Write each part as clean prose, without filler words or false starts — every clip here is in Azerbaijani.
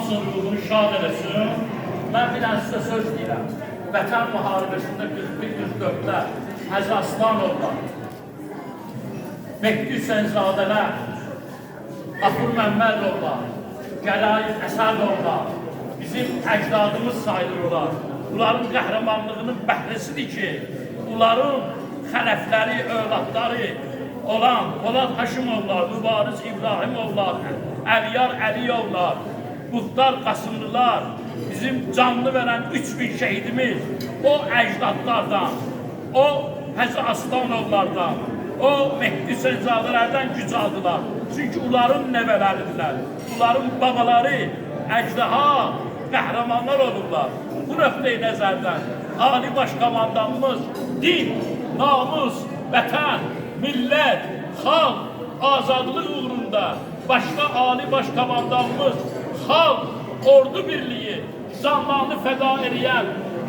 hamısının ruhunu şad eləsin. Mən bir dənə sizə söz deyirəm. Vətən müharibəsində 41-44-də Həzi Aslanovlar, Mehdi Hüseynzadələr, Axur Məmmədovlar, Gəlayi Əsədovlar, bizim əcdadımız sayılırlar. Bunların qəhrəmanlığının bəhrəsidir ki, bunların xələfləri, övladları olan Polad Haşimovlar, Mübariz İbrahimovlar, Əliyar Əliyovlar, Muhtar Qasımlılar, bizim canlı veren 3000 şehidimiz, o əcdadlardan, o Həzi Aslanovlardan, o Mehdi Hüseynzadələrdən güc aldılar. Çünkü onların nəvələridirlər, onların babaları, əcdaha, qəhrəmanlar olurlar. Bu nöqteyi nəzərdən Ali Başkomandanımız din, namus, vətən, millət, xalq, azadlıq uğrunda başqa Ali Başkomandanımız xalq, ordu birliği, canlarını feda edən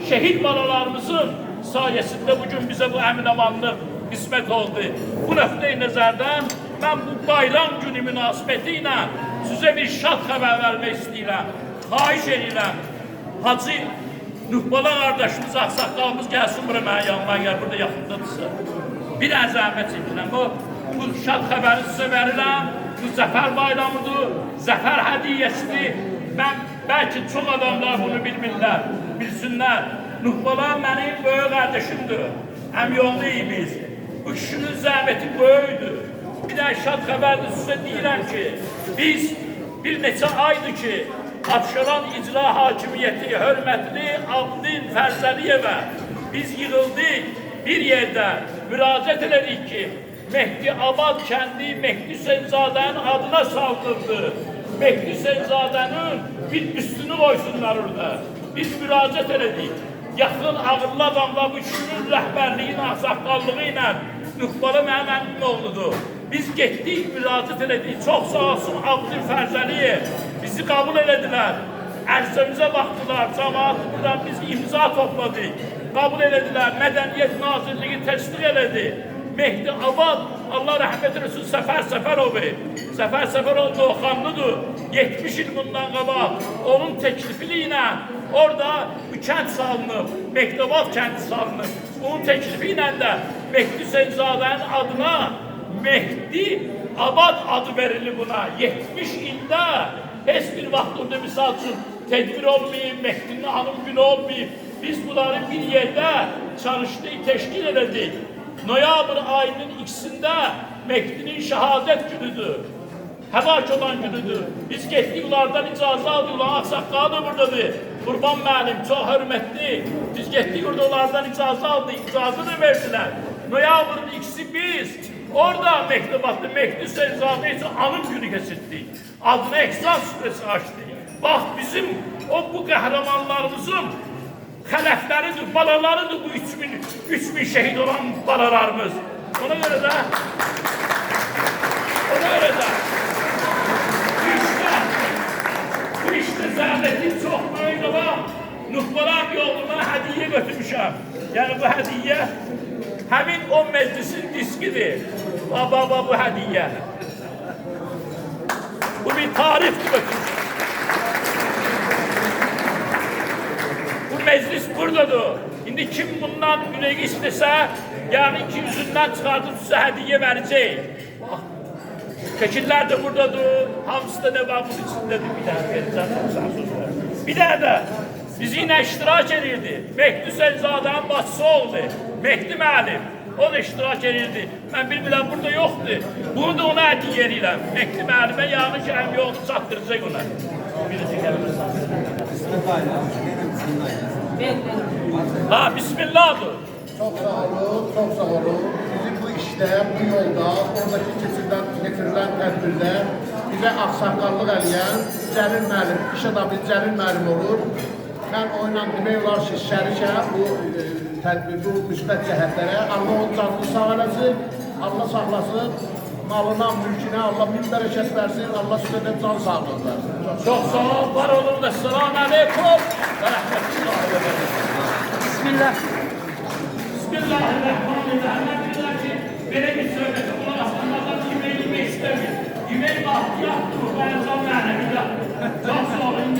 şehit balalarımızın sayesinde bugün bize bu əmin-amanlıq qismət oldu. Bu nöqteyi nəzərdən mən bu bayram günü münasibətilə sizə bir şad xəbər vermək istəyirəm. Xahiş edirəm, Hacı Nuhbala qardaşımız, ağsaqqalımız gəlsin bura mənə yanıma, əgər burada yaxındadırsa. Bir əzəmət edirəm. Bu şad xəbəri sizə verirəm. Bu zəfər bayramıdır, zəfər hədiyyəsidir. Mən belki çok adamlar bunu bilmirlər, bilsinlər. Nuhbala mənim böyük qardaşımdır, əmyoluyuz biz. Bu kişinin zəhməti böyüdür. Bir də şad xəbərdir sizə deyirəm ki, biz bir neçə aydır ki, Abşeron İcra Hakimiyyəti hörmətli Abdin Fərzəliyevə biz yığıldık bir yerdə, müraciət elədik ki, Mehdi Abad kəndi Mehdi Hüseynzadənin adına salınırdı. Mehdi Hüseynzadənin bir üstünü koysunlar orada. Biz müraciət elədik. Yaxın ağırlı adamlar bu kişinin rəhbərliyin, ağsaqqallığı ilə Nuhbalı mənim əmin oğludur. Biz getdik, müraciət elədik. Çox sağ olsun Abdül Fərzəliyev bizi kabul elədilər. Ərsəmizə baxdılar, cəmaatımızdan biz imza topladık. Kabul elədilər, Mədəniyyət Nazirliyi təsdiq elədi. Mehdi Abad, Allah rəhmət eləsin, Səfər Səfərovu. Səfər Səfərov Doğanlıdır. 70 il bundan qabaq onun təklifili ilə orada bu kənd salınıb. Mehdi Abad kəndi salınıb. Onun təklifi ilə də Mehdi Hüseynzadənin adına Mehdi Abad adı verilir buna. 70 ildə heç bir vaxt orada misal üçün tedbir olmayıb, Mehdi'nin hanım günü olmayıb. Biz bunları bir yerdə çalışdık, teşkil elədik. Noyabr ayının ikisinde Mehdi'nin şehadet günüdür. Həlak olan günüdür. Biz getdik, onlardan icazə aldık, ulan ağsaqqalı da buradadır. Qurban müəllim, çox hörmətli. Biz getdik, orada onlardan icazə aldık, icazə da verdiler. Noyabrın ikisi biz orada Mehdibatlı, Mehdi Hüseynzadə için anım günü keçirdik. Adına Ehsan süfresi açtık. Bak bizim bu qəhrəmanlarımızın xələfləridir, balalarıdır bu 3000 şehit olan balalarımız. Ona göre de bu işte zəhmətin çox böyük olan Nuhbalar yoluna hədiyyə götürmüşəm. Yani bu hədiyyə həmin o meclisin diskidir. Baba bu hədiyyə. Bu bir tarifdir götürmüşəm. Meclis buradadır. Şimdi kim bundan ürəyi istəsə, yani ki yüzündən çıxardıb sizə hədiyyə verəcək. Şəkillər də buradadır. Hamısı da ne var bunun içindədir. Bir daha verəcəm. Bir daha da bizi yine iştirak edirdi. Mehdi Hüseynzadənin bacısı oldu. Mehdi müəllim. O da iştirak edirdi. Ben bilmirəm burada yoxdur. Bunu da ona hədiyyə edirəm. Mehdi müəllimə yağını ki, həm yolunu çatdıracaq ona. Birisi gəlmir. Ha, bismillahdır. Çok sağ olun, çok sağ olun. Bizim bu işte, bu yolda, oradaki getirilen tədbirdə bizə ağsaqqallıq eləyən Cəlil müəllim, iş adamı Cəlil müəllim olur. Mən onunla demək olar ki, şərikəm bu tədbir, bu müsbət cəhətlərə. Allah onun canını sağ eləsin, Allah saxlasın. Malına, mülkünə Allah bin bərəkət versin, Allah sizə də can sağlığı versin. Çok sağ ol, var olun da. Selamun aleyküm. Ve rahmetullahi. Bismillah. Bismillahirrahmanirrahim. Böyle bir söyledi. Buna aslında yemeği istemiyor. Yemeği bahtı yaptı. Ben sana yani bir de. Çok sağ olun.